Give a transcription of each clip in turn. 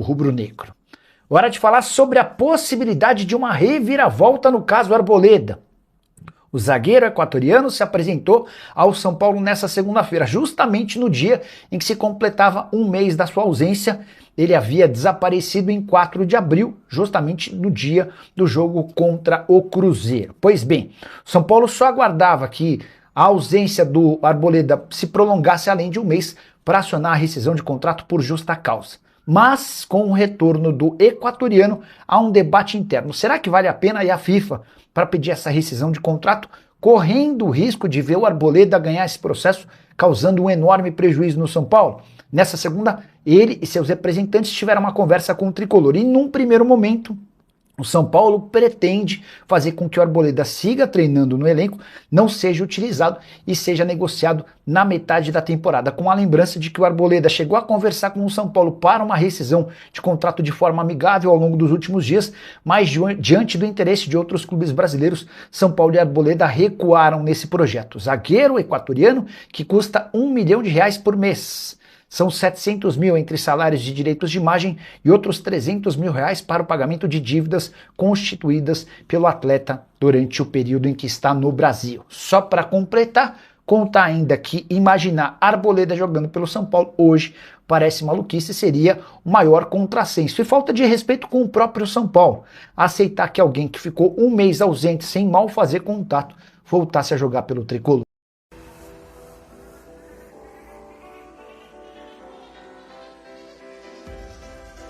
rubro-negro. Hora de falar sobre a possibilidade de uma reviravolta no caso Arboleda. O zagueiro equatoriano se apresentou ao São Paulo nesta segunda-feira, justamente no dia em que se completava um mês da sua ausência. Ele havia desaparecido em 4 de abril, justamente no dia do jogo contra o Cruzeiro. Pois bem, São Paulo só aguardava que a ausência do Arboleda se prolongasse além de um mês para acionar a rescisão de contrato por justa causa. Mas, com o retorno do equatoriano, há um debate interno. Será que vale a pena ir à FIFA para pedir essa rescisão de contrato, correndo o risco de ver o Arboleda ganhar esse processo, causando um enorme prejuízo no São Paulo? Nessa segunda, ele e seus representantes tiveram uma conversa com o Tricolor e, num primeiro momento, o São Paulo pretende fazer com que o Arboleda siga treinando no elenco, não seja utilizado e seja negociado na metade da temporada, com a lembrança de que o Arboleda chegou a conversar com o São Paulo para uma rescisão de contrato de forma amigável ao longo dos últimos dias, mas diante do interesse de outros clubes brasileiros, São Paulo e Arboleda recuaram nesse projeto. O zagueiro equatoriano, que custa R$1 milhão por mês. São 700 mil entre salários de direitos de imagem e outros 300 mil reais para o pagamento de dívidas constituídas pelo atleta durante o período em que está no Brasil. Só para completar, conta ainda que imaginar Arboleda jogando pelo São Paulo hoje parece maluquice, seria o maior contrassenso e falta de respeito com o próprio São Paulo. Aceitar que alguém que ficou um mês ausente sem mal fazer contato voltasse a jogar pelo Tricolor.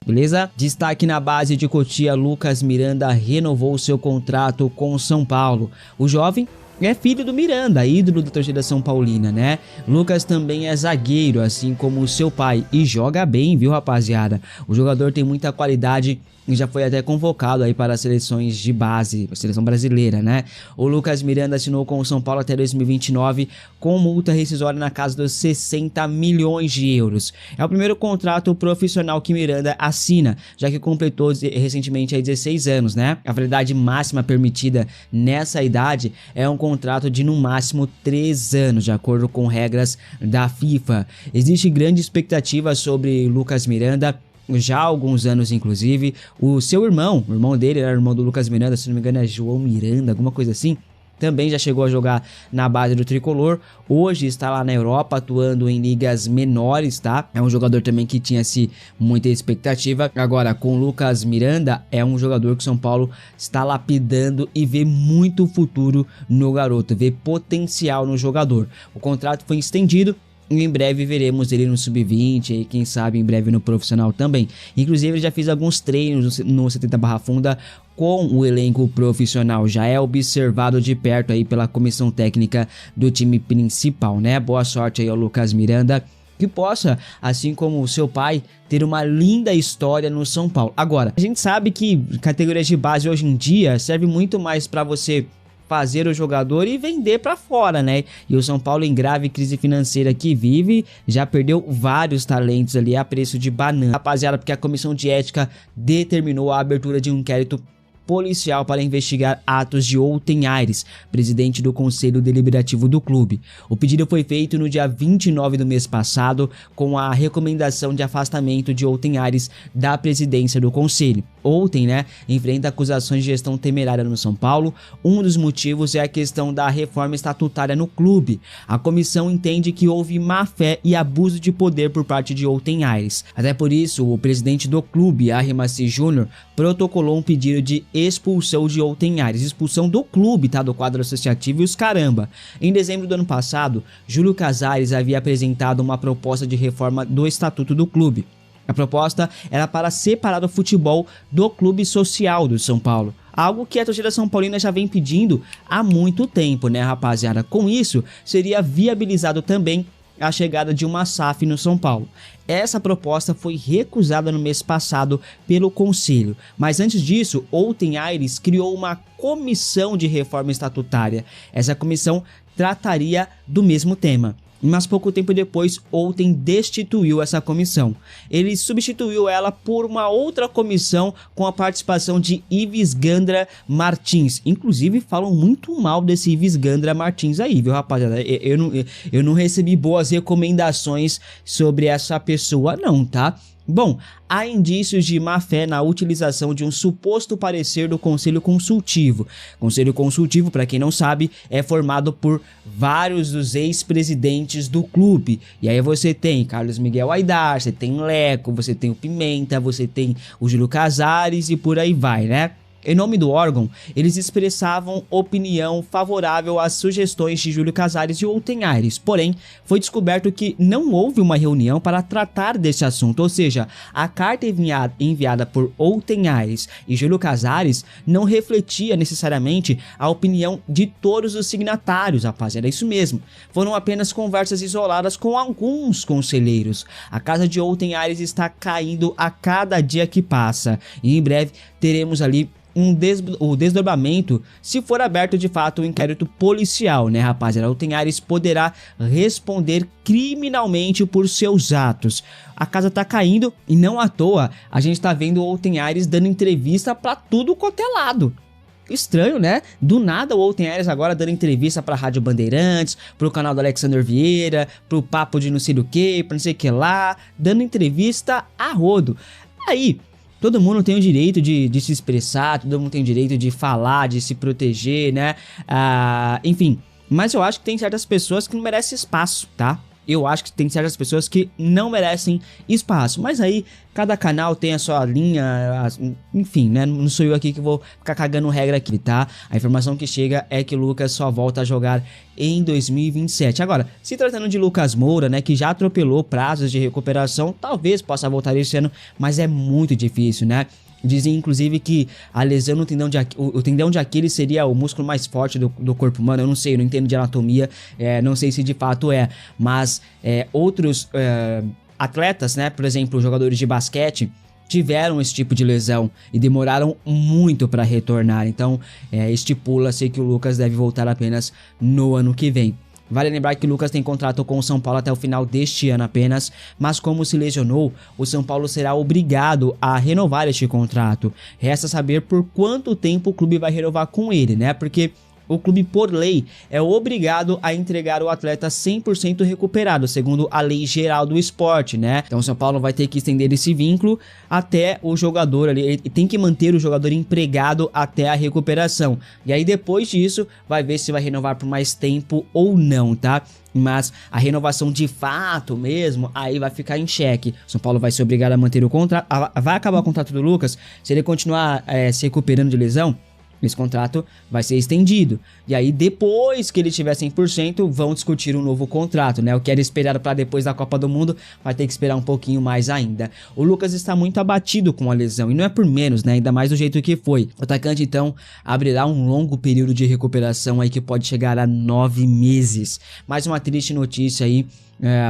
Beleza? Destaque na base de Cotia, Lucas Miranda renovou seu contrato com o São Paulo. O jovem é filho do Miranda, ídolo da torcida São Paulina, né? Lucas também é zagueiro, assim como o seu pai, e joga bem, viu, rapaziada? O jogador tem muita qualidade e já foi até convocado aí para as seleções de base, a seleção brasileira, né? O Lucas Miranda assinou com o São Paulo até 2029 com multa rescisória na casa dos 60 milhões de euros. É o primeiro contrato profissional que Miranda assina, já que completou recentemente aí 16 anos, né? A validade máxima permitida nessa idade é um contrato de no máximo 3 anos, de acordo com regras da FIFA. Existe grande expectativa sobre Lucas Miranda, já há alguns anos, inclusive. O seu irmão, o irmão dele era irmão do Lucas Miranda, se não me engano é João Miranda, alguma coisa assim, também já chegou a jogar na base do Tricolor. Hoje está lá na Europa, atuando em ligas menores, tá? É um jogador também que tinha-se muita expectativa. Agora, com o Lucas Miranda, é um jogador que o São Paulo está lapidando e vê muito futuro no garoto, vê potencial no jogador. O contrato foi estendido e em breve veremos ele no sub-20 e quem sabe em breve no profissional também. Inclusive ele já fez alguns treinos no 70 Barra Funda com o elenco profissional, já é observado de perto aí pela comissão técnica do time principal, né? Boa sorte aí ao Lucas Miranda, que possa, assim como o seu pai, ter uma linda história no São Paulo. Agora, a gente sabe que categorias de base hoje em dia serve muito mais para você fazer o jogador e vender para fora, né? E o São Paulo, em grave crise financeira que vive, já perdeu vários talentos ali a preço de banana. Rapaziada, porque a comissão de ética determinou a abertura de um inquérito policial para investigar atos de Outton Aires, presidente do Conselho Deliberativo do clube. O pedido foi feito no dia 29 do mês passado, com a recomendação de afastamento de Outton Aires da presidência do Conselho. Outton, né, enfrenta acusações de gestão temerária no São Paulo. Um dos motivos é a questão da reforma estatutária no clube. A comissão entende que houve má fé e abuso de poder por parte de Outton Aires. Até por isso, o presidente do clube, Harry Maci Jr., protocolou um pedido de expulsão de Outton Aires, expulsão do clube, tá, do quadro associativo e os caramba. Em dezembro do ano passado, Júlio Casares havia apresentado uma proposta de reforma do estatuto do clube. A proposta era para separar o futebol do clube social do São Paulo, algo que a torcida São Paulina já vem pedindo há muito tempo, né, rapaziada? Com isso, seria viabilizado também a chegada de uma SAF no São Paulo. Essa proposta foi recusada no mês passado pelo Conselho, mas antes disso, Outton Aires criou uma comissão de reforma estatutária. Essa comissão trataria do mesmo tema. Mas pouco tempo depois, Outton destituiu essa comissão. Ele substituiu ela por uma outra comissão com a participação de Ives Gandra Martins. Inclusive, falam muito mal desse Ives Gandra Martins aí, viu, rapaziada? Eu não recebi boas recomendações sobre essa pessoa não, tá? Bom, há indícios de má-fé na utilização de um suposto parecer do Conselho Consultivo. Conselho Consultivo, para quem não sabe, é formado por vários dos ex-presidentes do clube. E aí você tem Carlos Miguel Aidar, você tem Leco, você tem o Pimenta, você tem o Júlio Casares e por aí vai, né? Em nome do órgão, eles expressavam opinião favorável às sugestões de Júlio Casares e Outen Aires, porém, foi descoberto que não houve uma reunião para tratar desse assunto, ou seja, a carta enviada por Outen Aires e Júlio Casares não refletia necessariamente a opinião de todos os signatários, rapaz, era isso mesmo. Foram apenas conversas isoladas com alguns conselheiros. A casa de Outen Aires está caindo a cada dia que passa, e em breve teremos ali o desdobramento se for aberto de fato o inquérito policial, né, rapaziada? Outen Aires poderá responder criminalmente por seus atos. A casa tá caindo e não à toa a gente tá vendo o Outen Aires dando entrevista pra tudo quanto é lado. Estranho, né? Do nada o Outen Aires agora dando entrevista pra Rádio Bandeirantes, pro canal do Alexandre Vieira, pro papo de não sei do que, pra não sei o que lá, dando entrevista a rodo. Aí, todo mundo tem o direito de se expressar, todo mundo tem o direito de falar, de se proteger, né? Enfim, mas eu acho que tem certas pessoas que não merecem espaço, tá? Eu acho que tem certas pessoas que não merecem espaço, mas aí cada canal tem a sua linha, enfim, né? Não sou eu aqui que vou ficar cagando regra aqui, tá? A informação que chega é que o Lucas só volta a jogar em 2027. Agora, se tratando de Lucas Moura, né, que já atropelou prazos de recuperação, talvez possa voltar esse ano, mas é muito difícil, né? Dizem inclusive que a lesão no tendão o tendão de Aquiles seria o músculo mais forte do corpo humano. Eu não sei, eu não entendo de anatomia, não sei se de fato é, mas outros atletas, né, por exemplo, jogadores de basquete, tiveram esse tipo de lesão e demoraram muito para retornar. Então estipula-se que o Lucas deve voltar apenas no ano que vem. Vale lembrar que o Lucas tem contrato com o São Paulo até o final deste ano apenas, mas como se lesionou, o São Paulo será obrigado a renovar este contrato. Resta saber por quanto tempo o clube vai renovar com ele, né? Porque o clube, por lei, é obrigado a entregar o atleta 100% recuperado, segundo a lei geral do esporte, né? Então o São Paulo vai ter que estender esse vínculo até o jogador ali, ele tem que manter o jogador empregado até a recuperação. E aí depois disso, vai ver se vai renovar por mais tempo ou não, tá? Mas a renovação de fato mesmo, aí vai ficar em xeque. O São Paulo vai ser obrigado a manter o contrato, vai acabar o contrato do Lucas, se ele continuar se recuperando de lesão, esse contrato vai ser estendido. E aí, depois que ele tiver 100%, vão discutir um novo contrato, né? O que era esperado para depois da Copa do Mundo, vai ter que esperar um pouquinho mais ainda. O Lucas está muito abatido com a lesão, e não é por menos, né? Ainda mais do jeito que foi. O atacante, então, abrirá um longo período de recuperação aí que pode chegar a 9 meses. Mais uma triste notícia aí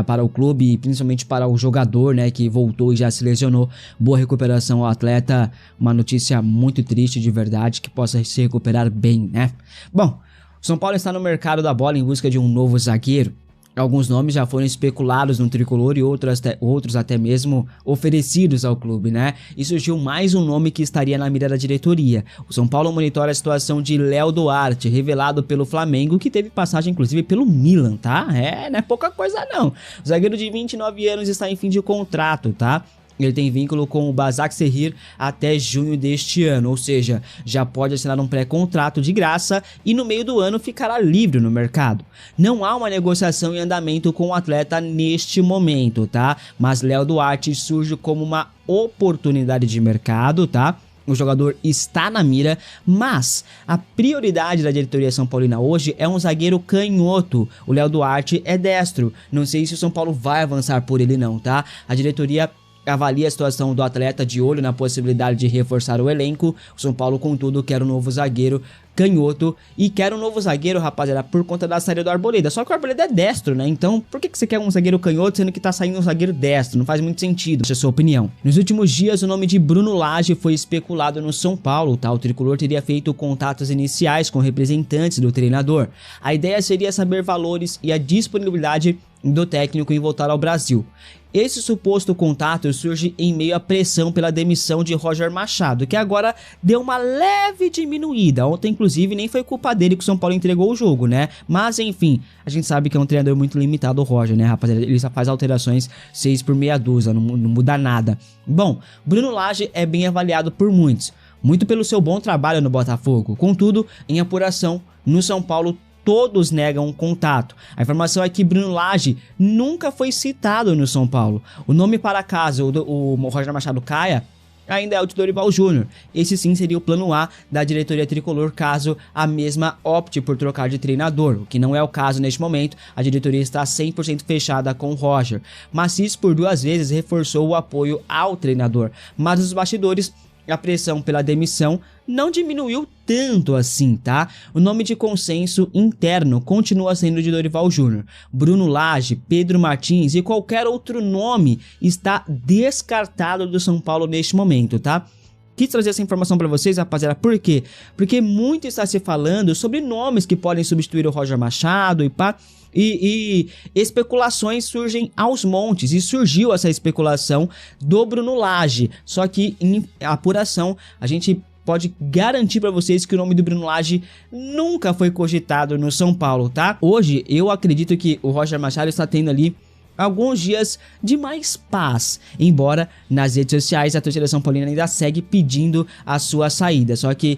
para o clube e principalmente para o jogador, né, que voltou e já se lesionou. Boa recuperação ao atleta, uma notícia muito triste de verdade, que possa se recuperar bem, né? Bom, o São Paulo está no mercado da bola em busca de um novo zagueiro. Alguns nomes já foram especulados no tricolor e outros até mesmo oferecidos ao clube, né? E surgiu mais um nome que estaria na mira da diretoria. O São Paulo monitora a situação de Léo Duarte, revelado pelo Flamengo, que teve passagem inclusive pelo Milan, tá? Não é pouca coisa não. O zagueiro de 29 anos está em fim de contrato, tá? Ele tem vínculo com o Başakşehir até junho deste ano, ou seja, já pode assinar um pré-contrato de graça e no meio do ano ficará livre no mercado. Não há uma negociação em andamento com o atleta neste momento, tá? Mas Léo Duarte surge como uma oportunidade de mercado, tá? O jogador está na mira, mas a prioridade da diretoria São Paulina hoje é um zagueiro canhoto. O Léo Duarte é destro. Não sei se o São Paulo vai avançar por ele não, tá? A diretoria avalia a situação do atleta de olho na possibilidade de reforçar o elenco. O São Paulo, contudo, quer um novo zagueiro canhoto e quer um novo zagueiro, rapaziada, por conta da saída do Arboleda. Só que o Arboleda é destro, né? Então, por que você quer um zagueiro canhoto sendo que tá saindo um zagueiro destro? Não faz muito sentido, essa é a sua opinião. Nos últimos dias, o nome de Bruno Lage foi especulado no São Paulo, tá? O tricolor teria feito contatos iniciais com representantes do treinador. A ideia seria saber valores e a disponibilidade do técnico em voltar ao Brasil. Esse suposto contato surge em meio à pressão pela demissão de Roger Machado, que agora deu uma leve diminuída. Ontem, inclusive, nem foi culpa dele que o São Paulo entregou o jogo, né? Mas, enfim, a gente sabe que é um treinador muito limitado, o Roger, né, rapaziada? Ele só faz alterações 6 por meia dúzia, não muda nada. Bom, Bruno Lage é bem avaliado por muitos, muito pelo seu bom trabalho no Botafogo. Contudo, em apuração, no São Paulo, todos negam um contato. A informação é que Bruno Lage nunca foi citado no São Paulo. O nome para caso o Roger Machado caia ainda é o de Dorival Júnior. Esse sim seria o plano A da diretoria tricolor caso a mesma opte por trocar de treinador, o que não é o caso neste momento. A diretoria está 100% fechada com o Roger. Maciço por 2 vezes reforçou o apoio ao treinador, mas nos bastidores a pressão pela demissão não diminuiu tanto assim, tá? O nome de consenso interno continua sendo de Dorival Júnior. Bruno Lage, Pedro Martins e qualquer outro nome está descartado do São Paulo neste momento, tá? Quis trazer essa informação para vocês, rapaziada, por quê? Porque muito está se falando sobre nomes que podem substituir o Roger Machado e pá. E especulações surgem aos montes, e surgiu essa especulação do Bruno Lage. Só que em apuração a gente pode garantir para vocês que o nome do Bruno Lage nunca foi cogitado no São Paulo, tá? Hoje eu acredito que o Roger Machado está tendo ali alguns dias de mais paz, embora nas redes sociais a torcida São Paulina ainda segue pedindo a sua saída. Só que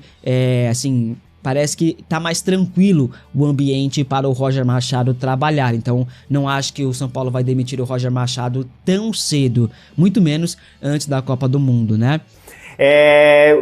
assim, parece que tá mais tranquilo o ambiente para o Roger Machado trabalhar. Então não acho que o São Paulo vai demitir o Roger Machado tão cedo, muito menos antes da Copa do Mundo, né?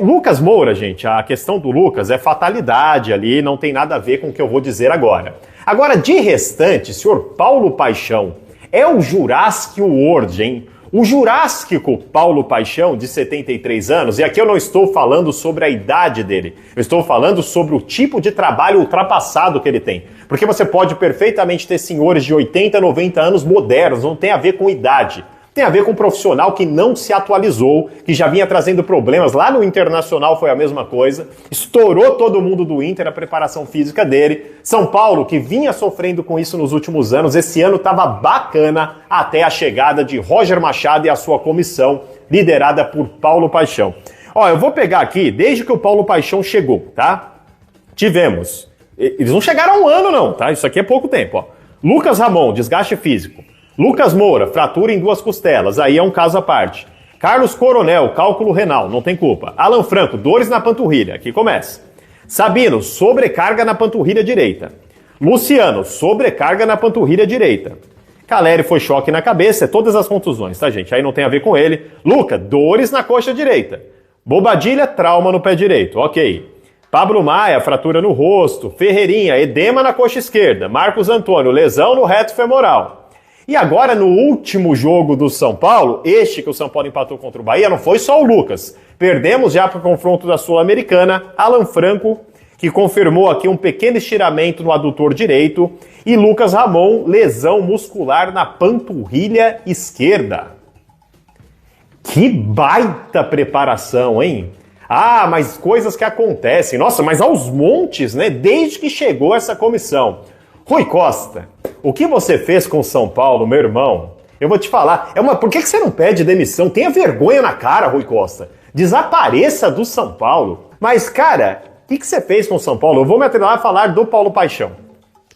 Lucas Moura, gente, a questão do Lucas é fatalidade ali, não tem nada a ver com o que eu vou dizer agora. Agora, de restante, senhor Paulo Paixão é o Jurassic World, hein? O jurássico Paulo Paixão, de 73 anos, e aqui eu não estou falando sobre a idade dele, eu estou falando sobre o tipo de trabalho ultrapassado que ele tem. Porque você pode perfeitamente ter senhores de 80, 90 anos modernos, não tem a ver com idade. Tem a ver com um profissional que não se atualizou, que já vinha trazendo problemas. Lá no Internacional foi a mesma coisa. Estourou todo mundo do Inter, a preparação física dele. São Paulo, que vinha sofrendo com isso nos últimos anos, esse ano estava bacana até a chegada de Roger Machado e a sua comissão, liderada por Paulo Paixão. Ó, eu vou pegar aqui, desde que o Paulo Paixão chegou, tá? Tivemos. Eles não chegaram há um ano não, tá? Isso aqui é pouco tempo, ó. Lucas Ramon, desgaste físico. Lucas Moura, fratura em 2 costelas, aí é um caso à parte. Carlos Coronel, cálculo renal, não tem culpa. Alan Franco, dores na panturrilha, aqui começa. Sabino, sobrecarga na panturrilha direita. Luciano, sobrecarga na panturrilha direita. Caleri foi choque na cabeça, é todas as contusões, tá, gente? Aí não tem a ver com ele. Luca, dores na coxa direita. Bobadilha, trauma no pé direito, ok. Pablo Maia, fratura no rosto. Ferreirinha, edema na coxa esquerda. Marcos Antônio, lesão no reto femoral. E agora, no último jogo do São Paulo, este que o São Paulo empatou contra o Bahia, não foi só o Lucas. Perdemos já para o confronto da Sul-Americana, Alan Franco, que confirmou aqui um pequeno estiramento no adutor direito, e Lucas Ramon, lesão muscular na panturrilha esquerda. Que baita preparação, hein? Ah, mas coisas que acontecem. Nossa, mas aos montes, né? Desde que chegou essa comissão. Rui Costa, o que você fez com o São Paulo, meu irmão? Eu vou te falar. Por que você não pede demissão? Tenha vergonha na cara, Rui Costa. Desapareça do São Paulo. Mas, cara, o que você fez com o São Paulo? Eu vou me atrever a falar do Paulo Paixão.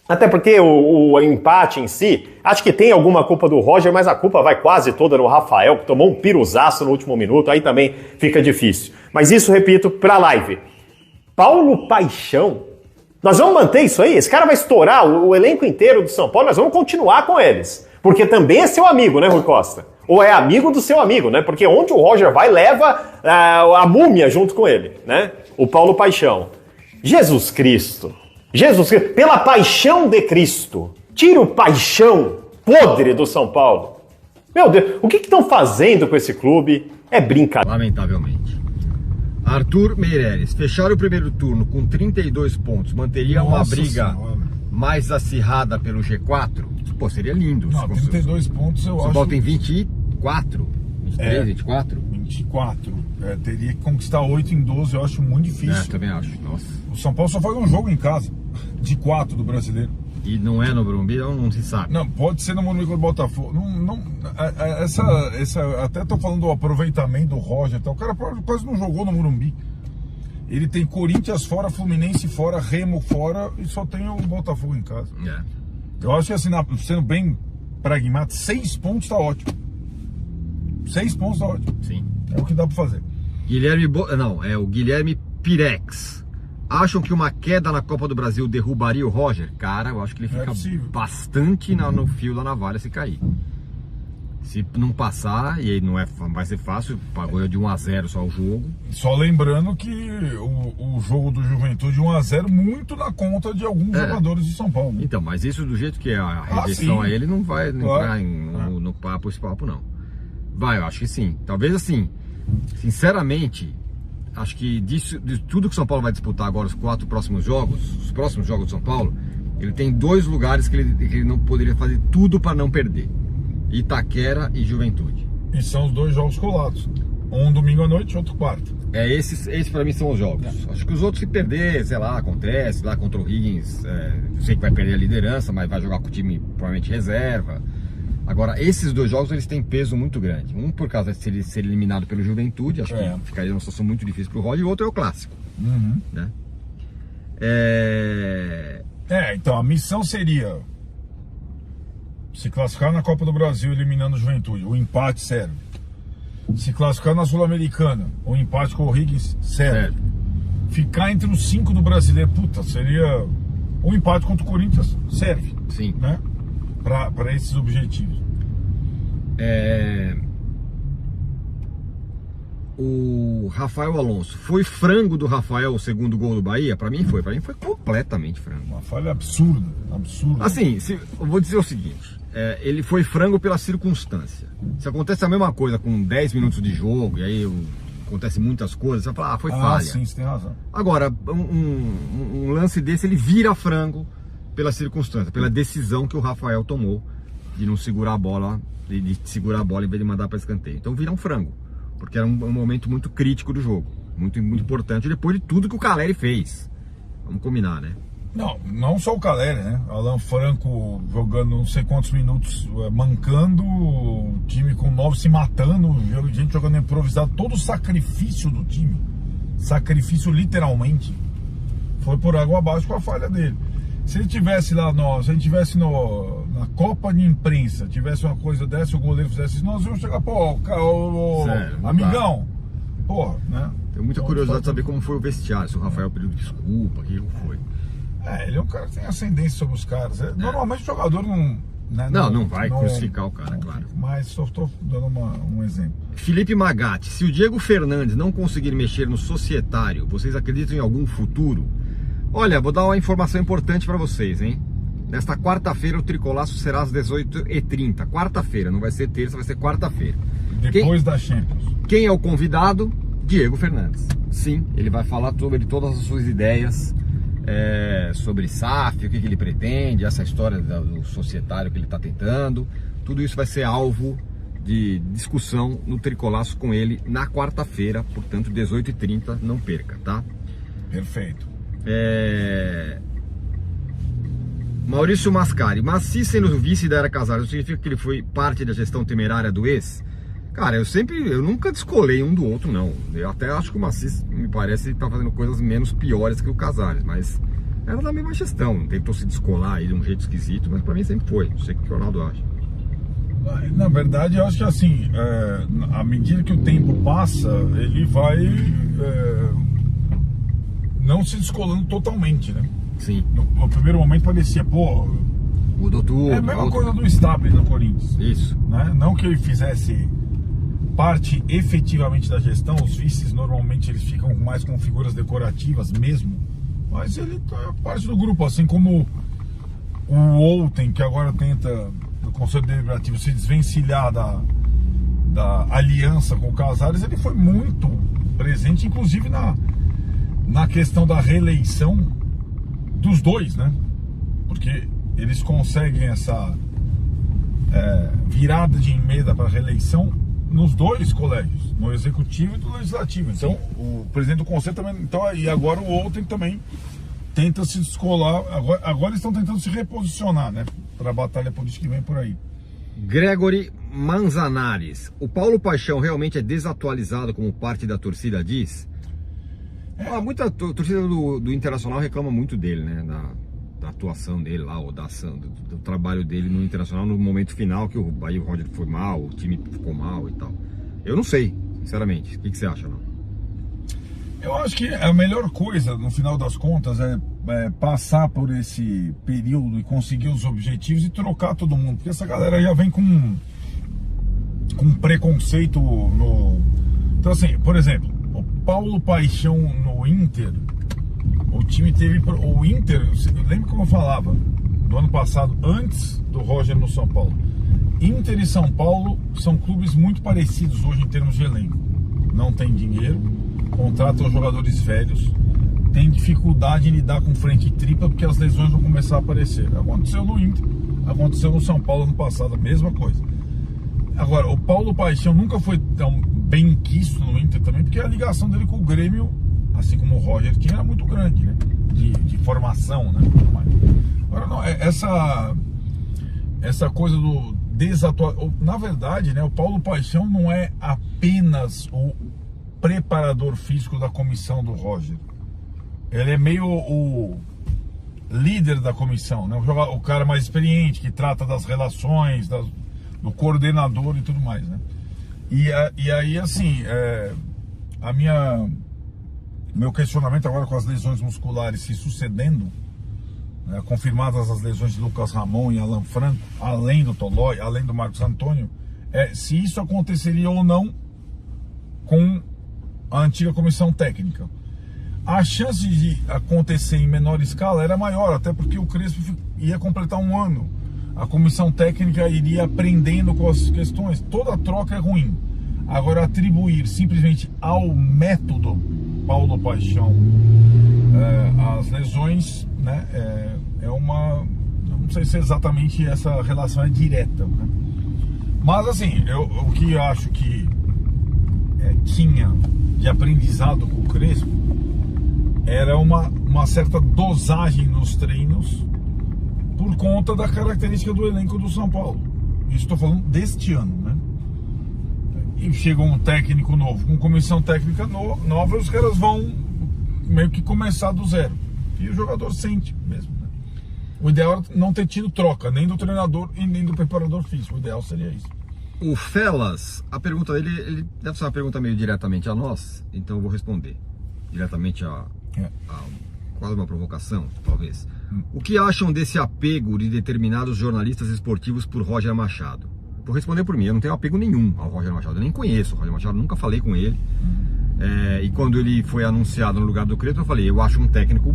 Até porque o empate em si, acho que tem alguma culpa do Roger, mas a culpa vai quase toda no Rafael, que tomou um piruzaço no último minuto, aí também fica difícil. Mas isso, repito, pra live. Paulo Paixão, nós vamos manter isso aí? Esse cara vai estourar o elenco inteiro do São Paulo, nós vamos continuar com eles. Porque também é seu amigo, né, Rui Costa? Ou é amigo do seu amigo, né? Porque onde o Roger vai, leva a múmia junto com ele, né? O Paulo Paixão. Jesus Cristo, pela paixão de Cristo, tira o paixão podre do São Paulo. Meu Deus, o que estão fazendo com esse clube? É brincadeira. Lamentavelmente. Arthur Meireles, fechar o primeiro turno com 32 pontos, manteria uma briga mais acirrada pelo G4? Pô, seria lindo. Não, 32 pontos eu acho. São Paulo tem 24, 23, 24? 24. Teria que conquistar 8 em 12, eu acho muito difícil. Também acho. Nossa. O São Paulo só faz um jogo em casa, de 4 do Brasileiro. E não é no Morumbi, não se sabe. Não, pode ser no Morumbi contra o Botafogo. Até tô falando do aproveitamento do Roger. Então, o cara quase não jogou no Morumbi. Ele tem Corinthians fora, Fluminense fora, Remo fora e só tem o Botafogo em casa. Eu acho que assim, sendo bem pragmático, 6 pontos tá ótimo. 6 pontos tá ótimo. Sim. É o que dá pra fazer. O Guilherme Pirex. Acham que uma queda na Copa do Brasil derrubaria o Roger? Cara, eu acho que ele fica bastante no fio da navalha se cair. Se não passar, e aí não vai ser fácil, pagou de 1-0 só o jogo. Só lembrando que o jogo do Juventude 1-0 muito na conta de alguns jogadores de São Paulo. Então, mas isso do jeito que é a rejeição a ele não vai entrar no papo, esse papo não. Vai, eu acho que sim. Talvez assim, sinceramente, acho que de tudo que o São Paulo vai disputar agora, os 4 próximos jogos, de São Paulo, ele tem 2 lugares que ele não poderia fazer tudo para não perder. Itaquera e Juventude. E são os 2 jogos colados. Um domingo à noite, outro quarto. Esses para mim são os jogos. Acho que os outros, se perder, sei lá, acontece, lá contra o Higgins, eu sei que vai perder a liderança, mas vai jogar com o time provavelmente reserva. Agora, esses 2 jogos, eles têm peso muito grande. Um por causa de ser eliminado pelo Juventude, acho que ficaria numa situação muito difícil pro Roger, e o outro é o clássico. Né? Então a missão seria se classificar na Copa do Brasil eliminando o Juventude, o empate serve. Se classificar na Sul-Americana, o empate com o Higgins serve. Ficar entre os 5 do Brasileiro, seria um empate contra o Corinthians, serve. Sim. Né? Para esses objetivos. O Rafael Alonso, foi frango do Rafael o segundo gol do Bahia? Para mim foi completamente frango. Uma falha absurda. Assim, eu vou dizer o seguinte, ele foi frango pela circunstância. Se acontece a mesma coisa com 10 minutos de jogo, e aí acontece muitas coisas, você vai falar, foi falha. Sim, você tem razão. Agora, um lance desse, ele vira frango pela circunstância, pela decisão que o Rafael tomou de não segurar a bola, de segurar a bola em vez de mandar para escanteio. Então vira um frango, porque era um momento muito crítico do jogo, muito importante, depois de tudo que o Caleri fez. Vamos combinar, né? Não só o Caleri, né? Alan Franco jogando não sei quantos minutos, mancando, o time com 9 se matando, gente jogando improvisado, todo o sacrifício do time, sacrifício literalmente, foi por água abaixo com a falha dele. Se ele tivesse lá, se a gente tivesse na Copa de Imprensa, tivesse uma coisa dessa, o goleiro fizesse isso, nós íamos chegar, amigão, né? Tenho muita curiosidade de saber como foi o vestiário, se o Rafael pediu desculpa, o que foi. Ele é um cara que tem ascendência sobre os caras. Normalmente o jogador não... Né, não vai crucificar o cara, claro. Mas só estou dando um exemplo. Felipe Magatti, se o Diego Fernandes não conseguir mexer no societário, vocês acreditam em algum futuro? Olha, vou dar uma informação importante para vocês, hein? Nesta quarta-feira o Tricolaço será às 18h30. Quarta-feira, não vai ser terça, vai ser quarta-feira. Depois da Champions. Quem é o convidado? Diego Fernandes. Sim, ele vai falar sobre todas as suas ideias, sobre SAF, o que ele pretende, essa história do societário que ele está tentando. Tudo isso vai ser alvo de discussão no Tricolaço com ele na quarta-feira, portanto 18h30, não perca, tá? Perfeito. Maurício Mascari, mas se sendo vice da Era Casares, significa que ele foi parte da gestão temerária do ex? Cara, eu nunca descolei um do outro, não. Eu até acho que o Macis, me parece, tá fazendo coisas menos piores que o Casares, mas era da mesma gestão, tentou se descolar aí de um jeito esquisito, mas pra mim sempre foi. Não sei o que o Ronaldo acha. Na verdade, eu acho que assim, à medida que o tempo passa, ele vai não se descolando totalmente, né? Sim. No primeiro momento parecia, mudou tudo. É a mesma coisa do Stabile no Corinthians. Isso. Né? Não que ele fizesse parte efetivamente da gestão, os vices normalmente eles ficam mais com figuras decorativas mesmo, mas ele é parte do grupo, assim como o Outen, que agora tenta, no Conselho Deliberativo, se desvencilhar da aliança com o Casares. Ele foi muito presente, inclusive na questão da reeleição dos dois, né? Porque eles conseguem essa virada de emenda para a reeleição nos dois colégios, no executivo e no legislativo. Então, o presidente do conselho também, e agora o Outen também tenta se descolar. Agora eles estão tentando se reposicionar, né? Para a batalha política que vem por aí. Gregory Manzanares. O Paulo Paixão realmente é desatualizado, como parte da torcida diz? Muita torcida do Internacional reclama muito dele, né? Da atuação dele lá, ou da ação, do trabalho dele no Internacional no momento final, que aí o Roger foi mal, o time ficou mal e tal. Eu não sei, sinceramente. O que você acha, não? Eu acho que a melhor coisa, no final das contas, é passar por esse período e conseguir os objetivos e trocar todo mundo. Porque essa galera já vem com preconceito no... Então, assim, por exemplo, o Paulo Paixão no Inter, o time teve... O Inter, lembra como eu falava, do ano passado, antes do Roger no São Paulo. Inter e São Paulo são clubes muito parecidos hoje em termos de elenco. Não tem dinheiro, contratam jogadores velhos, tem dificuldade em lidar com frente e tripla porque as lesões vão começar a aparecer. Aconteceu no Inter, aconteceu no São Paulo ano passado, a mesma coisa. Agora, o Paulo Paixão nunca foi tão bem quisto no Inter também, porque a ligação dele com o Grêmio, assim como o Roger tinha, era muito grande, né? De formação, né? Agora, não, essa coisa do desatual... Na verdade, né, o Paulo Paixão não é apenas o preparador físico da comissão do Roger. Ele é meio o líder da comissão, né? O cara mais experiente, que trata das relações, do coordenador e tudo mais, né? E aí, assim, meu questionamento agora com as lesões musculares se sucedendo, né, confirmadas as lesões de Lucas Ramon e Alan Franco, além do Tolói, além do Marcos Antônio, se isso aconteceria ou não com a antiga comissão técnica. A chance de acontecer em menor escala era maior, até porque o Crespo ia completar um ano. A comissão técnica iria aprendendo com as questões. Toda troca é ruim. Agora, atribuir simplesmente ao método Paulo Paixão as lesões, né, não sei se exatamente essa relação é direta, né? Mas assim, o que eu acho que tinha de aprendizado com o Crespo era uma certa dosagem nos treinos por conta da característica do elenco do São Paulo. Isso estou falando deste ano, né? E chega um técnico novo, com comissão técnica nova, os caras vão meio que começar do zero. E o jogador sente mesmo, né? O ideal é não ter tido troca, nem do treinador e nem do preparador físico. O ideal seria isso. O Felas, a pergunta dele, ele deve ser uma pergunta meio diretamente a nós, então eu vou responder diretamente a quase uma provocação, talvez. O que acham desse apego de determinados jornalistas esportivos por Roger Machado? Vou responder por mim, eu não tenho apego nenhum ao Roger Machado, eu nem conheço o Roger Machado, nunca falei com ele. E quando ele foi anunciado no lugar do Crespo, eu falei, eu acho um técnico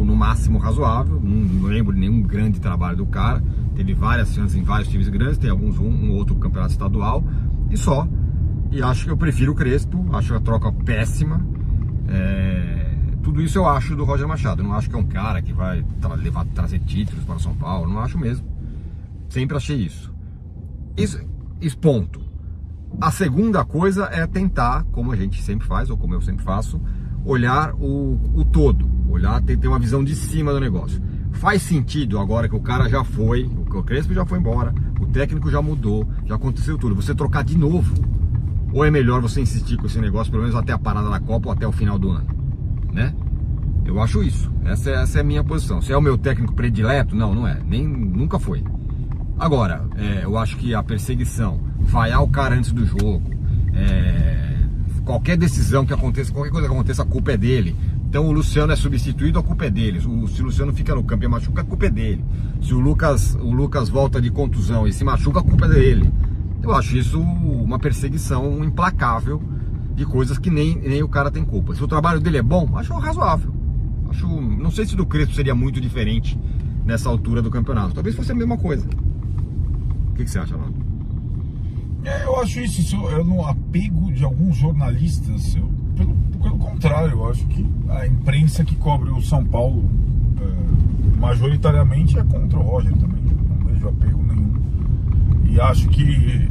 no máximo razoável, não lembro de nenhum grande trabalho do cara, teve várias chances em vários times grandes, tem alguns um outro campeonato estadual, e só. E acho que eu prefiro o Crespo, acho a troca péssima. Tudo isso eu acho do Roger Machado, não acho que é um cara que vai trazer títulos para o São Paulo, não acho mesmo. Sempre achei isso. Isso ponto. A segunda coisa é tentar, como a gente sempre faz, ou como eu sempre faço, olhar o todo, ter uma visão de cima do negócio. Faz sentido agora que o cara já foi, o Crespo já foi embora, o técnico já mudou, já aconteceu tudo, você trocar de novo? Ou é melhor você insistir com esse negócio, pelo menos até a parada da Copa ou até o final do ano, né? Eu acho isso, essa é a minha posição. Se é o meu técnico predileto, não é, nunca foi. Agora, eu acho que a perseguição, vaiar o cara antes do jogo, qualquer decisão que aconteça, qualquer coisa que aconteça, a culpa é dele. Então o Luciano é substituído, a culpa é dele. Se o Luciano fica no campo e machuca, a culpa é dele. Se o Lucas volta de contusão e se machuca, a culpa é dele. Eu acho isso uma perseguição implacável de coisas que nem o cara tem culpa. Se o trabalho dele é bom, acho razoável. Não sei se do Crespo seria muito diferente nessa altura do campeonato. Talvez fosse a mesma coisa. O que você acha, Ronaldo? Eu acho isso no apego de alguns jornalistas, pelo contrário, eu acho que a imprensa que cobre o São Paulo majoritariamente é contra o Roger também, não vejo apego nenhum. E acho que,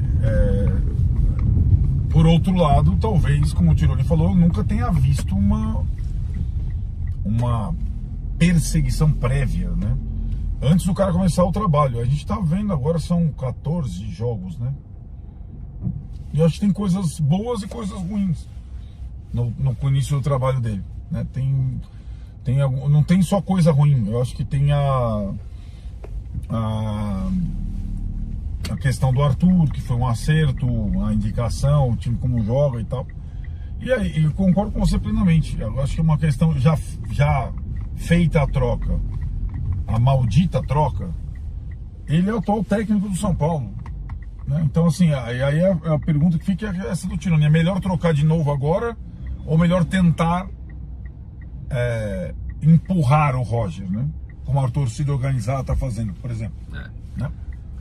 por outro lado, talvez, como o Tironi falou, eu nunca tenha visto uma perseguição prévia, né? Antes do cara começar o trabalho. A gente tá vendo agora, são 14 jogos, né? E eu acho que tem coisas boas e coisas ruins no início do trabalho dele, né? Não tem só coisa ruim. Eu acho que tem a questão do Arthur, que foi um acerto, a indicação, o time como joga e tal. E aí, eu concordo com você plenamente. Eu acho que é uma questão já feita a troca, a maldita troca. Ele é o atual técnico do São Paulo, né? Então, assim, aí a pergunta que fica é essa do Tironi: é melhor trocar de novo agora ou melhor tentar empurrar o Roger, né? Como a torcida organizada está fazendo, por exemplo.